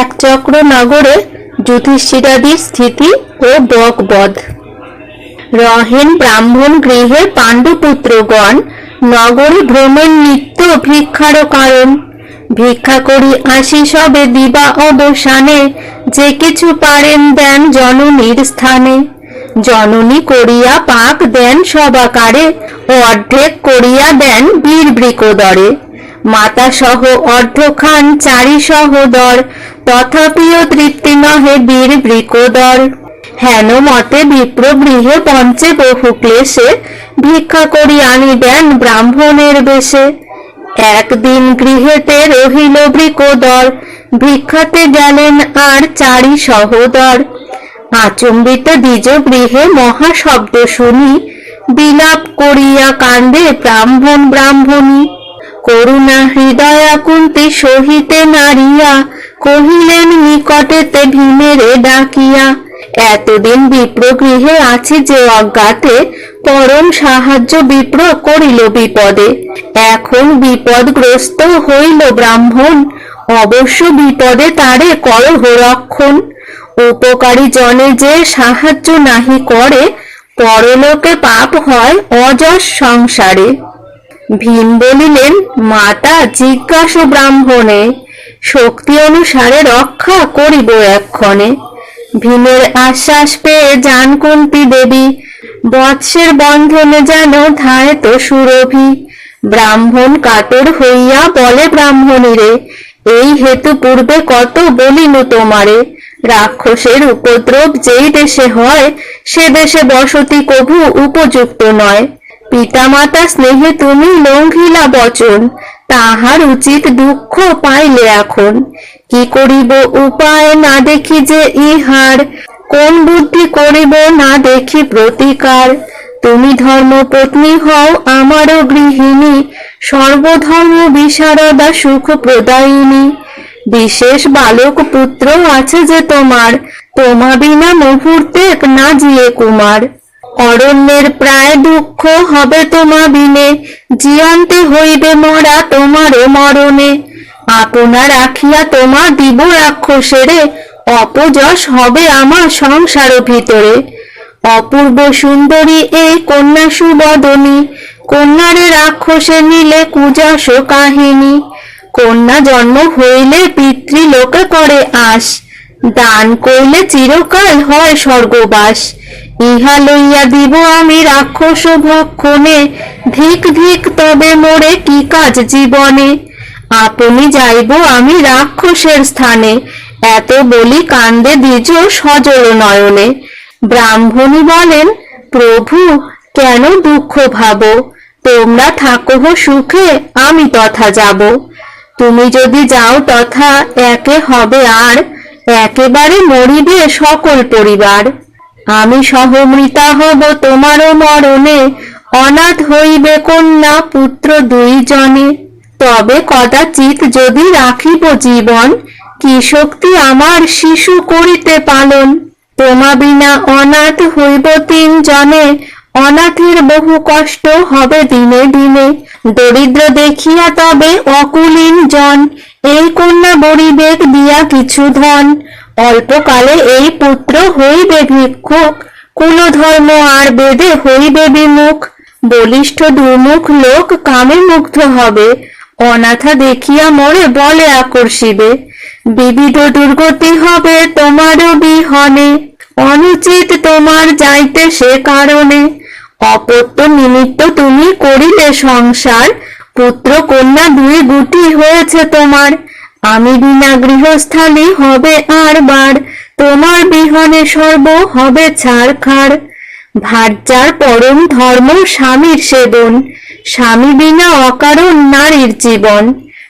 এক চক্র নগরে যুধিষ্ঠিরাদির স্থিতি ও বকবধ। রহেন ব্রাহ্মণ গৃহে পাণ্ডুপুত্রগণ নগরে ভ্রমণ নিত্য ভিক্ষার কারণ। ভিক্ষা করি আসি সবে দিবা অবসানে, যে কিছু পারেন দেন জননীর স্থানে। জননী করিয়া পাক দেন সবাকারে, অর্ধেক করিয়া দেন বীর বৃকোদরে। মাতা সহ অর্ধ খান চারি সহোদর, তথাপিও তৃপ্তি নহে বীর বৃকোদর। হেন মতে বিপ্র গৃহে পঞ্চে বহু ক্লেশে, ভিক্ষা করি আনি দেন ব্রাহ্মণের বেশে। একদিন গৃহেতে রহিল বৃকোদর, ভিক্ষাতে গেলেন আর চারি সহোদর। আচম্বিত দ্বিজ গৃহে মহা শব্দ শুনি, বিলাপ করিয়া কান্দে ব্রাহ্মণ ব্রাহ্মণী। করুণা হৃদয়া কুন্তি সহিতে নারিয়া, কহিলেন নিকটেতে ভীমেরে ডাকিয়া। এতদিন বিপ্র গৃহে আছি যে অজ্ঞাতে, পরম সাহায্য বিপ্র করিল বিপদে। এখন বিপদগ্রস্ত হইল ব্রাহ্মণ, অবশ্য বিপদে তারে করহ রক্ষণ। উপকারী জনে যে সাহায্য নাহি করে, পরলোকে পাপ হয় অযশ সংসারে। ভীম বলিলেন, মাতা জিজ্ঞাসা ব্রাহ্মণে, শক্তি অনুসারে রক্ষা করিব এক্ষণে। ভীমের আশ্বাস পেয়ে যান কুন্তি দেবী, বৎসের বন্ধনে যেন ধায়ত সুরভি। ব্রাহ্মণ কাতর হইয়া বলে ব্রাহ্মণীরে, এই হেতু পূর্বে কত বলিনু তোমারে। রাক্ষসের উপদ্রব যেই দেশে হয়, সে দেশে বসতি কভু উপযুক্ত নয়। পিতামাতা স্নেহে তুমি লঙ্ঘিলা বচন, তাহার উচিত দুঃখ পাইলে এখন। কি করিব উপায় না দেখি যে ইহার, কোন বুদ্ধি করিব না দেখি প্রতিকার। তুমি ধর্মপত্নী হও আমারও গৃহিণী, সর্বধর্ম বিশারদা সুখ প্রদায়িনী। বিশেষ বালক পুত্র আছে যে তোমার, তোমা বিনা মুহূর্তে না জিয়ে কুমার। অরণ্যের প্রায় দুঃখ হবে তোমা বিনে, জিয়ান্তে হইবে মরা তোমারও মরণে। আপনা রাখিয়া তোমা দিব রাক্ষসেরে, অপযশ হবে আমার সংসার ভিতরে। অপূর্ব সুন্দরী এই কন্যা সুবদনী, কন্যারে রাক্ষসে নিলে কুযশ কাহিনী। কন্যা জন্ম হইলে পিতৃলোকে করে আস, দান কইলে চিরকাল হয় স্বর্গবাস। ইহা লইয়া দিব আমি রাক্ষস ভক্ষণে, ধিক ধিক তবে মোরে কি কাজ জীবনে। আপনি যাইব আমি রাক্ষসের স্থানে, এত বলি কান্দে দ্বিজ সজল নয়নে। ব্রাহ্মণী বলেন, প্রভু কেন দুঃখ ভাবো, তোমরা থাকো সুখে আমি তথা যাব। তুমি যদি যাও তথা একে হবে আর, একেবারে মরিবে সকল পরিবার। আমি সহমৃতা হব তোমারও মরণে, অনাথ হইবে কন্যা পুত্র দুইজনে। তবে কদাচিৎ যদি রাখিব জীবন, কি শক্তি আমার শিশু করিতে পালন। তোমা বিনা অনাথ হইব তিনজনে, অনাথের বহু কষ্ট হবে দিনে দিনে। দরিদ্র দেখিয়া তবে অকুলীন জন, এই কন্যা বরিবেগ দিয়া কিছু ধন। অল্পকালে এই পুত্র হইবে ভিক্ষুক, কুলধর্ম আর বেদে হইবে বিমুখ। বলিষ্ঠ দুর্মুখ লোক কামে মুগ্ধ হবে, অনাথা দেখিয়া মোরে বলে আকর্ষিবে। বিবিধ দুর্গতি হবে তোমারও বিহনে, অনুচিত তোমার যাইতে সে কারণে। অপত্য নিমিত্ত তুমি করিলে সংসার, পুত্র কন্যা দুই গুটি হয়েছে তোমার। আমি বিনা গৃহস্থালী হবে আর বার, তোমার বিহনে সর্ব হবে ছাড়খাড়। ভার্যার পরম ধর্ম স্বামীর সেবন, স্বামী বিনা অকারণ নারীর জীবন।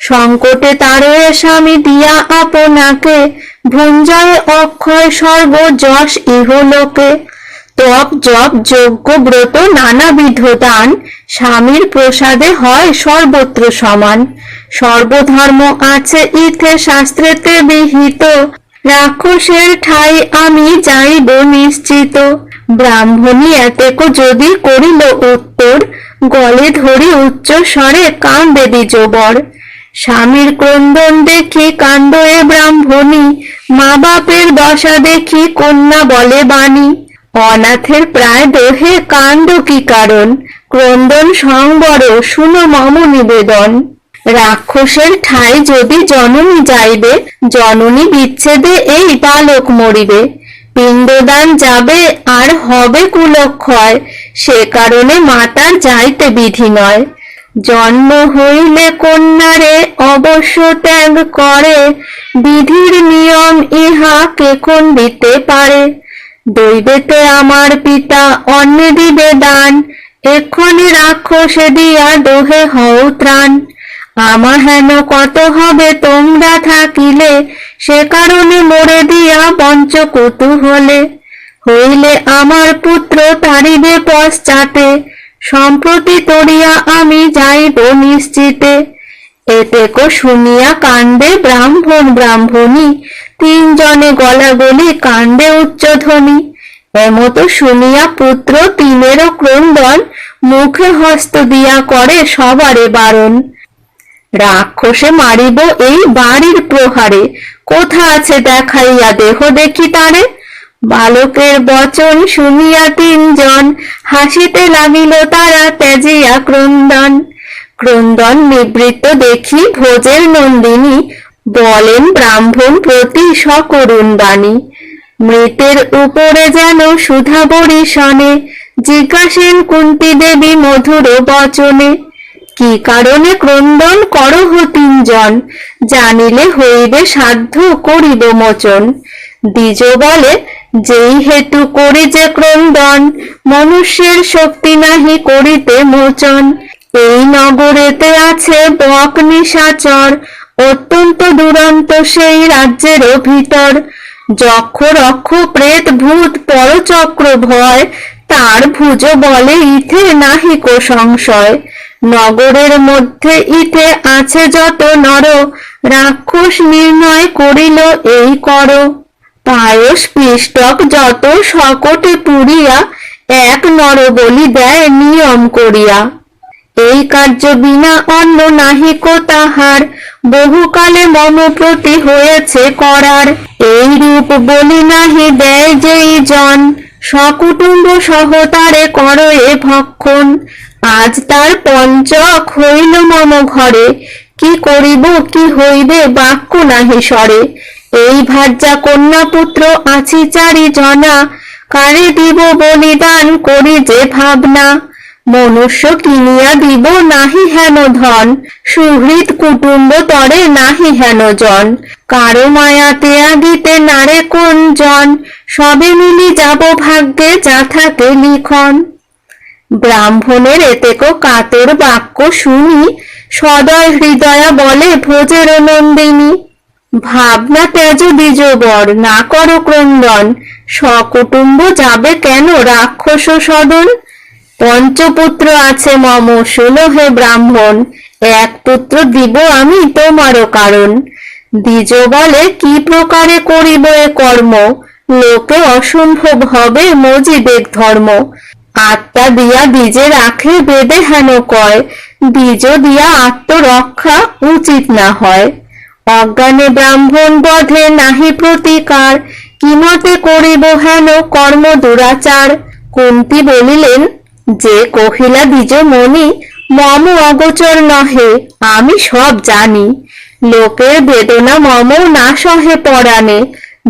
সংকটে তারয়ে স্বামী দিয়া আপনাকে, ভঞ্জয়ে অক্ষয় সর্বযশ ইহলোকে। তপ জপ যজ্ঞ ব্রত নানাবিধ দান, স্বামীর প্রসাদে হয় সর্বত্র সমান। সর্বধর্ম আছে ইথে শাস্ত্রেতে বিহিত, রাক্ষসের ঠাই আমি যাইব নিশ্চিত। ব্রাহ্মণী এতেক যদি করিল উত্তর, গলে ধরি উচ্চ স্বরে কান্দে দ্বিজবর। স্বামীর ক্রন্দন দেখি কান্দয়ে ব্রাহ্মণী, মা বাপের দশা দেখি কন্যা বলে বাণী, অনাথের প্রায় দোহে কাণ্ড কি কারণ, ক্রন্দন সংবর শুনো মম নিবেদন। রাক্ষসের ঠাই যদি জননী যাইবে, জননী বিচ্ছেদে এই বালক মরিবে, পিণ্ডদান যাবে আর হবে কুলক্ষয়, সে কারণে মাতার যাইতে বিধি নয়। জন্ম হইলে কন্যারে অবশ্য ত্যাগ করে, বিধির নিয়ম ইহা কে কোন দিতে পারে। দৈবেতে আমার পিতা অন্নে দিবে দান, এক্ষণে রাক্ষসে দিয়া দোহে হও ত্রাণ। আমা হেন কত হবে তোমরা থাকিলে, সে কারণে মোরে দিয়া পঞ্চ কুতূহলে। হইলে আমার পুত্র তারিবে পশ্চাতে, সম্প্রতি তরিয়া আমি যাইব নিশ্চিতে। এতেকো শুনিয়া কান্দে ব্রাহ্মণ ব্রাহ্মণী, তিনজনে গলাগলি কান্দে উচ্চধ্বনি। এমত শুনিয়া পুত্র তিনেরও ক্রন্দন, মুখে হস্ত দিয়া করে সবারে বারণ। রাক্ষসে মারিব এই বাড়ির প্রহারে, কোথা আছে দেখাইয়া দেহ দেখি তারে। বালকের বচন শুনিয়া তিনজন, হাসিতে লাগিল তারা ত্যাজিয়া ক্রন্দন। ক্রন্দন নিবৃত্ত দেখি ভোজের নন্দিনী, বলেন ব্রাহ্মণ প্রতি সকরুণ বাণী। মৃতের উপরে যেন সুধা বরিশনে, জিজ্ঞাসেন কুন্তী দেবী মধুর বচনে। কি কারণে ক্রন্দন করহ তিনজন, জানিলে হইবে সাধ্য করিব মোচন। দ্বিজ বলে যেই হেতু করি যে ক্রন্দন, মনুষ্যের শক্তি নাহি করিতে মোচন। এই নগরেতে আছে বক নিশাচর, অত্যন্ত দুরন্ত সেই রাজ্যেরও ভিতর। যক্ষ রক্ষ প্রেত ভূত পরচক্র ভয়, তার ভুজ বলে ইথে নাহিকো সংশয়। নগরের মধ্যে ইথে আছে যত নর, রাক্ষস নির্ণয় করিল এই কর। পায়স পিষ্টক যত সকটে পুরিয়া, এক নর বলি দেয় নিয়ম করিয়া। এই কার্য বিনা অন্য নাহিকো তাহার, বহুকালে মম প্রতি হয়েছে করার। এই রূপ বলি নাহি দেয় যেই জন, সকুটুম্ব সহতারে করো এ ভক্ষণ। আজ তার পঞ্চক হইল মম ঘরে, কি করিব কি হইবে বাক্য নাহি সরে। এই ভার্যা কন্যা পুত্র আছি চারি জনা, কারে দিব বলিদান করি যে ভাবনা। মনুষ্য কিনিয়া দিব নাহি হেন ধন, সুহৃদ কুটুম্ব তরে নাহি হেন জন। কারো মায়া ত্যাগিতে নারে কোন জন, সবে মিলি যাব ভাগ্যে যা থাকে লিখন। ব্রাহ্মণের এতেকো কাতর বাক্য শুনি, সদয় হৃদয়া বলে ভোজের নন্দিনী। ভাবনা ত্যাজ দ্বিজবর না করো ক্রন্দন, সকুটুম্ব যাবে কেন রাক্ষস সদন। পঞ্চপুত্র আছে মম শোনো হে ব্রাহ্মণ, এক পুত্র দিব আমি তোমারও কারণ। দ্বিজ বলে কি প্রকারে করিব এ কর্ম, লোকে অসম্ভব হবে মজিবেগ ধর্ম। আত্মা দিয়া দ্বিজে রাখে বেদে হেন কয়, দ্বিজ দিয়া আত্মরক্ষা উচিত না হয়। অজ্ঞানে ব্রাহ্মণ বধে নাহি প্রতিকার, কিমতে করিব হেন কর্ম দুরাচার। কুন্তী বলিলেন যে কহিলা দ্বিজ মনি, মম অগোচর নহে আমি সব জানি। লোকের বেদনা মম না সহে পরাণে,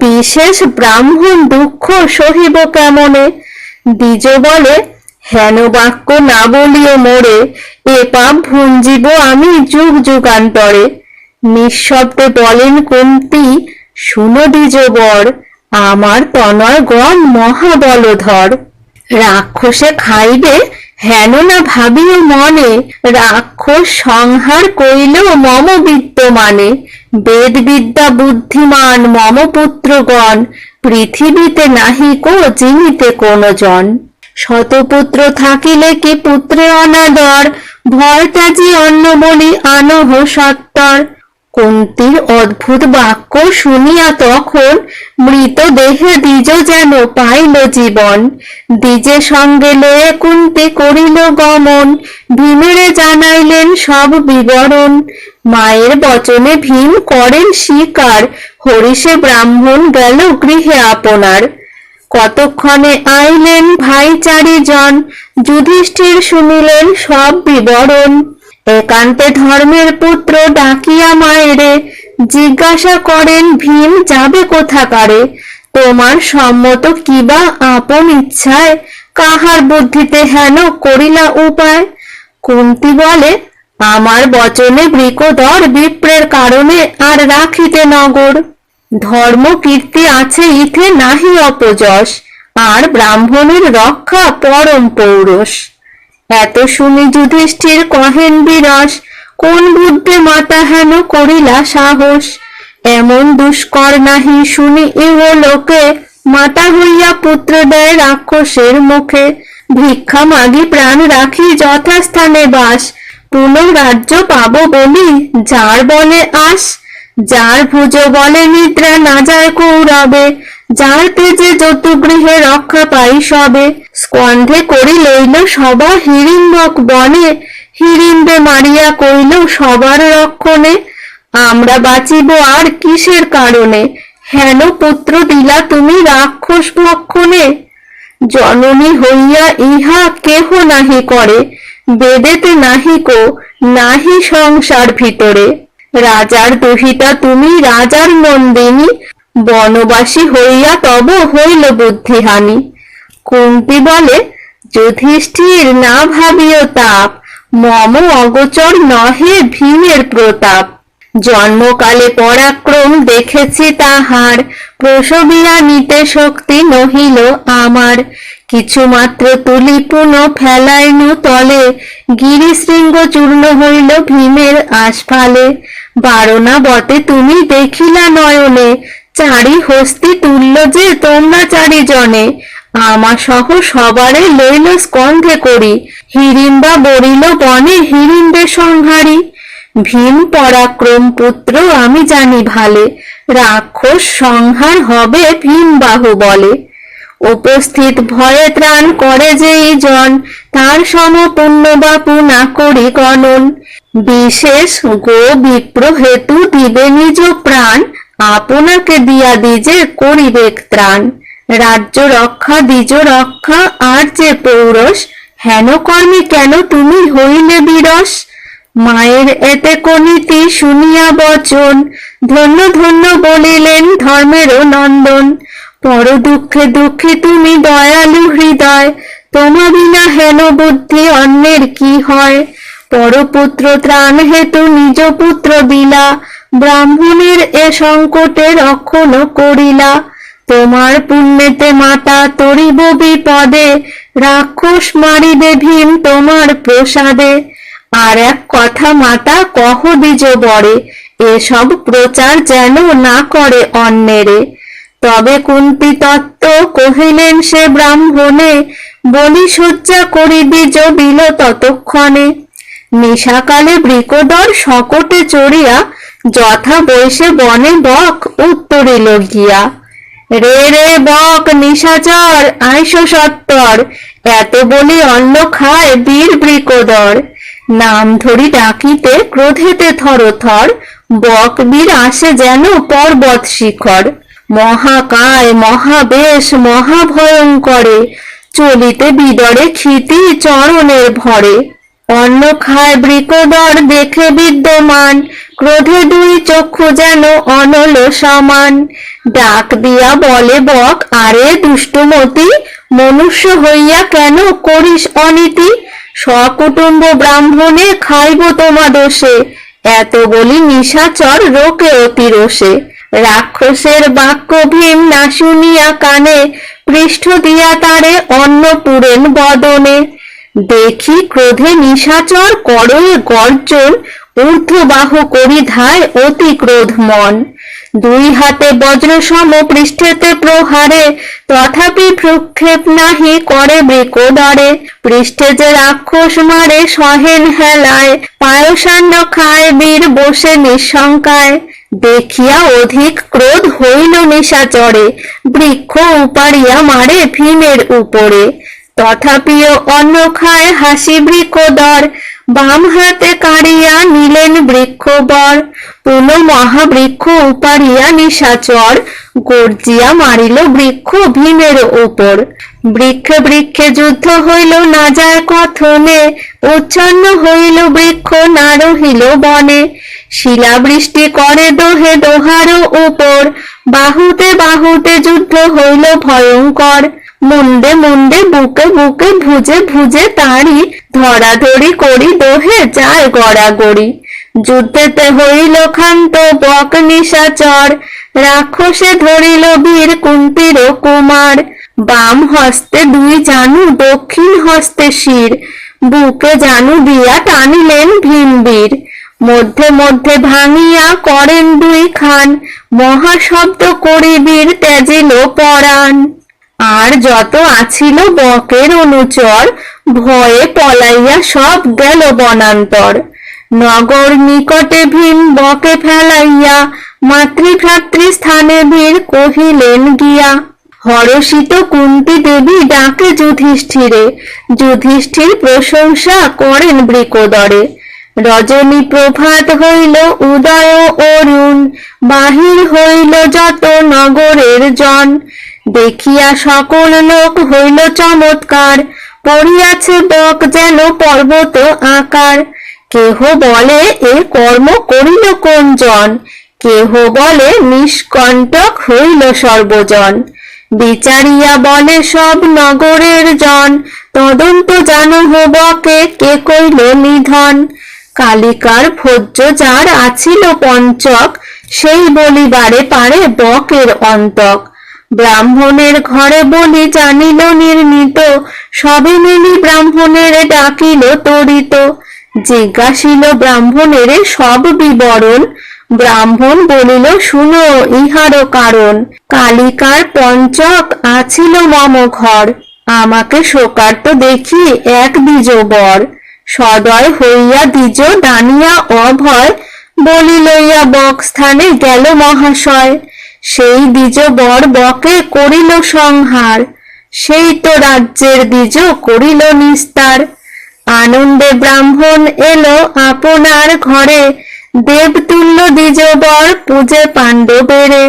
বিশেষ ব্রাহ্মণ দুঃখ সহিব কেমনে। দ্বিজ বলে হেন বাক্য না বলিও মোরে, এ পাপ ভুঞ্জিব আমি যুগ যুগান্তরে। নিঃশব্দে বলেন কুন্তী শুনো দ্বিজবর, আমার তনয়গণ মহাবলধর। রাক্ষসে খাইবে হেন না ভাবিও মনে, রাক্ষস সংহার কইলেও মম বিদ্যমানে। বেদ বিদ্যা বুদ্ধিমান মম পুত্রগণ, পৃথিবীতে নাহিকো যিনিতে কোন জন। শতপুত্র থাকিলে কি পুত্রে অনাদর, ভয় ত্যাজি অন্ন বলি আনহ সত্তর। কুন্তীর অদ্ভুত বাক্য শুনিয়া তখন, মৃত দেহে দ্বিজ যেন পাইল জীবন। দ্বিজে সঙ্গে লয়ে কুন্তী করিল গমন, ভীমেরে জানাইলেন সব বিবরণ। মায়ের বচনে ভীম করেন স্বীকার, হরিষে ব্রাহ্মণ গেল গৃহে আপনার। কতক্ষণে আইলেন ভাই চারিজন, যুধিষ্ঠির শুনিলেন সব বিবরণ। একান্তে ধর্মের পুত্র ডাকিয়া মায়েরে, জিজ্ঞাসা করেন ভীম যাবে কোথাকারে। তোমার সম্মত কিবা আপন ইচ্ছায়, কাহার বুদ্ধিতে হেন করিলা উপায়। কুন্তি বলে, আমার বচনে বৃকোদর বিপ্রের কারণে আর রাখিতে নগর। ধর্ম কীর্তি আছে ইথে নাহি অপযশ, আর ব্রাহ্মণের রক্ষা পরম পৌরষ। এত শুনি যুধিষ্ঠির কহেন বিরস, কোন বুদ্ধে মাতা হেন করিলা সাহস। এমন দুষ্কর নাহি শুনি ইহ লোকে, মাতা হইয়া পুত্র দেয় রাক্ষসের মুখে। ভিক্ষা মাগি প্রাণ রাখি যথাস্থানে বাস, পুনঃরাজ্য পাবো বলি যার বলে আস। যার ভুজ বলে নিদ্রা না যায় কৌরবে, যার তেজে যতুগৃহে রক্ষা পাই সবে। স্কন্ধে করি লইল সবা হিড়িম্বক বনে, হিড়িম্বে মারিয়া কইল সবার রক্ষণে। আমরা বাঁচিব আর কিসের কারণে, হেন পুত্র দিলা তুমি রাক্ষস ভক্ষণে। জননী হইয়া ইহা কেহ নাহি করে, বেদেতে নাহি কো নাহি সংসার ভিতরে। রাজার দুহিতা তুমি রাজার নন্দিনী, বনবাসী হইয়া তব হইল বুদ্ধিহানি। কুন্তি বলে, যুধিষ্ঠির না ভাবিও তাপ, মম অগোচর নহে ভীমের প্রতাপ। জন্মকালে পরাক্রম দেখেছি তাহার, প্রসবিয়া নিতে শক্তি নহিল আমার। কিছু মাত্র তুলি পুন ফেলাইনু তলে, গিরিশৃঙ্গ চূর্ণ হইল ভীমের আস্ফালে। বারণা বটে তুমি দেখিলা নয়নে, চারি হস্তি তুল্য যে তোমরা চারিজনে। আমা সহ সবারে লইল স্কন্ধে করি, হিড়িম্বা বরিল বনে হিড়িম্বে সংহারি। ভীম পরাক্রম পুত্র আমি জানি ভালে, রাক্ষস সংহার হবে ভীম বাহু বলে। উপস্থিত ভয়ে ত্রাণ করে যেই জন, তার সম পুণ্য বাপু না করি গণন। বিশেষ গো বিপ্র হেতু দিবে নিজ প্রাণ, আপনাকে দিয়া দিজে করিবেক ত্রাণ। রাজ্য রক্ষা দ্বিজ রক্ষা আর যে পৌরষ, হেন কর্মে কেন তুমি হইলে বিরস। মায়ের এতে কনীতি শুনিয়া বচন, ধন্য ধন্য বলিলেন ধর্মেরও নন্দন। পর দুঃখে দুঃখী তুমি দয়ালু হৃদয়, তোমা বিনা হেন বুদ্ধি অন্যের কি হয়। পরপুত্র ত্রাণ হেতু নিজ পুত্র দিলা, ব্রাহ্মণের এ সংকটে রক্ষণ করিলা। তোমার পুণ্যেতে মাতা তরিব বিপদে, রাক্ষস মারিবে ভীম তোমার প্রসাদে। আর এক কথা মাতা কহ দ্বিজ বরে, এসব প্রচার যেন না করে অন্যেরে। তবে কুন্তি তত্ত্ব কহিলেন সে ব্রাহ্মণে, বলি সজ্জা করি দ্বিজ বিল ততক্ষণে। নিশাকালে বৃকোদর শকটে চড়িয়া, যথা বৈশে বনে বক উত্তরিল গিয়া। রে রে বক নিশাচর আইস সত্তর, এত বলি অন্ন খায় বীর বৃকোদর। নাম ধরি ডাকিতে ক্রোধেতে থরথর, বক বীর আসে যেন পর্বত শিখর। মহাকায় মহাবেশ মহাভয়ঙ্করে, চলিতে বিদরে ক্ষিতি চরণের ভরে। অন্ন খায় বৃকোদর দেখে বিদ্যমান, ক্রোধে দুই চক্ষু যেন অনল সমান। ডাক দিয়া বলে বক, আরে দুষ্টমতি, মনুষ্য হইয়া কেন করিস অনীতি। সকুটুম্ব ব্রাহ্মণে খাইব তোমা দোষে, এত বলি নিশাচর রোকে অতি রোষে। রাক্ষসের বাক্য ভীম না শুনিয়া কানে, পৃষ্ঠ দিয়া তারে অন্ন পুরেন বদনে। দেখি ক্রোধে নিশাচর করে গর্জন, ঊর্ধ্ববাহ করি ধায় অতি ক্রোধ মন। দুই হাতে বজ্র সম পৃষ্ঠেতে প্রহারে, তথাপি ভ্রুক্ষেপ নাহি করে বৃকোদরে। পৃষ্ঠে যে রাক্ষস মারে সহেন হেলায়, পায়সান্ন খায় বীর বসে নিঃশঙ্কায়। দেখিয়া অধিক ক্রোধ হইল নিশাচরে, বৃক্ষ উপাড়িয়া মারে ভীমের উপরে। তথাপিও অন্ন খায় হাসি বৃকোদর, বাম হাতে কাড়িয়া নিলেন বৃক্ষবর, পুন মহাবৃক্ষ উপাড়িয়া নিশাচর, গর্জিয়া মারিল বৃক্ষ ভীমের উপর। বৃক্ষে বৃক্ষে যুদ্ধ হইল না যায় কথনে, উচ্ছন্ন হইল বৃক্ষ না রহিল বনে। শিলাবৃষ্টি করে দোহে দোহারো উপর, বাহুতে বাহুতে যুদ্ধ হইল ভয়ঙ্কর। মুন্ডে মুন্ডে বুকে বুকে ভুজে ভুজে তারি, ধরাধরি করি দোহে যায় গড়াগড়ি। যুদ্ধেতে হইল ক্ষান্ত বক নিশাচর, রাক্ষসে ধরিল বীর কুন্তির কুমার। বাম হস্তে দুই জানু দক্ষিণ হস্তে শির, বুকে জানু দিয়া টানিলেন ভীমবীর। মধ্যে মধ্যে ভাঙিয়া করেন দুই খান, মহাশব্দ করি বীর ত্যাজিল পরাণ। আর যত আছিল বকের অনুচর, ভয়ে পলাইয়া সব গেল বনান্তর। নগর নিকটে ভীম বকে ফেলাইয়া, মাতৃভ্রাতৃ স্থানে বীর কহিলেন গিয়া। হরষিত কুন্তি দেবী ডাকে যুধিষ্ঠিরে, যুধিষ্ঠির প্রশংসা করেন বৃকোদরে। রজনী প্রভাত হইল উদয় অরুণ, বাহির হইল যত নগরের জন। দেখিয়া সকল লোক হইল চমৎকার, পড়িয়াছে বক যেন পর্বত আকার। কেহ বলে এ কর্ম করিল কোন জন, কেহ বলে নিষ্কণ্টক হইল সর্বজন। বিচারিয়া বলে সব নগরের জন, তদন্ত জানহ বকে কে কইল নিধন। কালিকার ভোজ্য যার আছিল পঞ্চক, সেই বলিবারে পারে বকের অন্তক। ব্রাহ্মণের ঘরে বলি জানিল নির্মিত, সবে মিলি ব্রাহ্মণের ডাকিল তরিত। জিজ্ঞাসিল ব্রাহ্মণের সব বিবরণ, ব্রাহ্মণ বলিল শুনো ইহার কারণ। কালিকার পঞ্চক আছিল মম ঘর, আমাকে শোকার্ত দেখি এক দ্বিজ বর। সদয় হইয়া দ্বিজ দানিয়া অভয়, বলি লইয়া বক স্থানে গেল মহাশয়। সেই দ্বিজ বর বকে করিল সংহার, সেই তো রাজ্যের দ্বিজ করিল নিস্তার। আনন্দে ব্রাহ্মণ এলো আপনার ঘরে, দেবতুল্য দ্বিজ বর পূজে পাণ্ডবেরে।